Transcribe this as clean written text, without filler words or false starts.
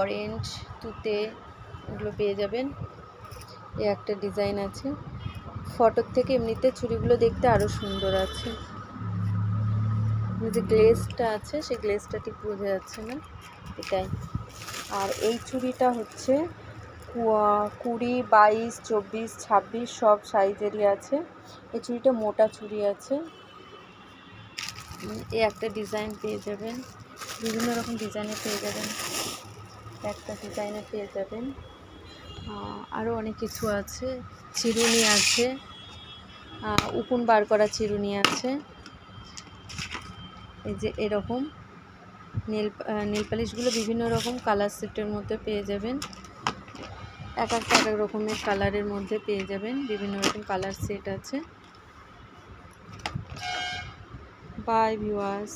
Orange, তুতে এগুলো পেয়ে যাবেন। এই একটা ডিজাইন আছে। ফটোর থেকে এমনিতে চুড়িগুলো দেখতে আরও সুন্দর আছে। যে গ্লেজটা আছে সেই গ্লেজটা ঠিক বোঝা যাচ্ছে না, এটাই। আর এই চুড়িটা হচ্ছে 20, 22, 24, 26 সব সাইজেরই আছে। এই চুড়িটা মোটা চুড়ি আছে। এই একটা ডিজাইন পেয়ে যাবেন, বিভিন্ন রকম ডিজাইনে পেয়ে যাবেন, একটা ডিজাইনে পেয়ে যাবেন। আরও অনেক কিছু আছে। চিরুনি আছে, উকুন বার করা চিরুনি আছে। এই যে এরকম নেল পালিশগুলো বিভিন্ন রকম কালার সেটের মধ্যে পেয়ে যাবেন। এক এক রকমের কালারের মধ্যে পেয়ে যাবেন, বিভিন্ন রকম কালার সেট আছে। Bye viewers.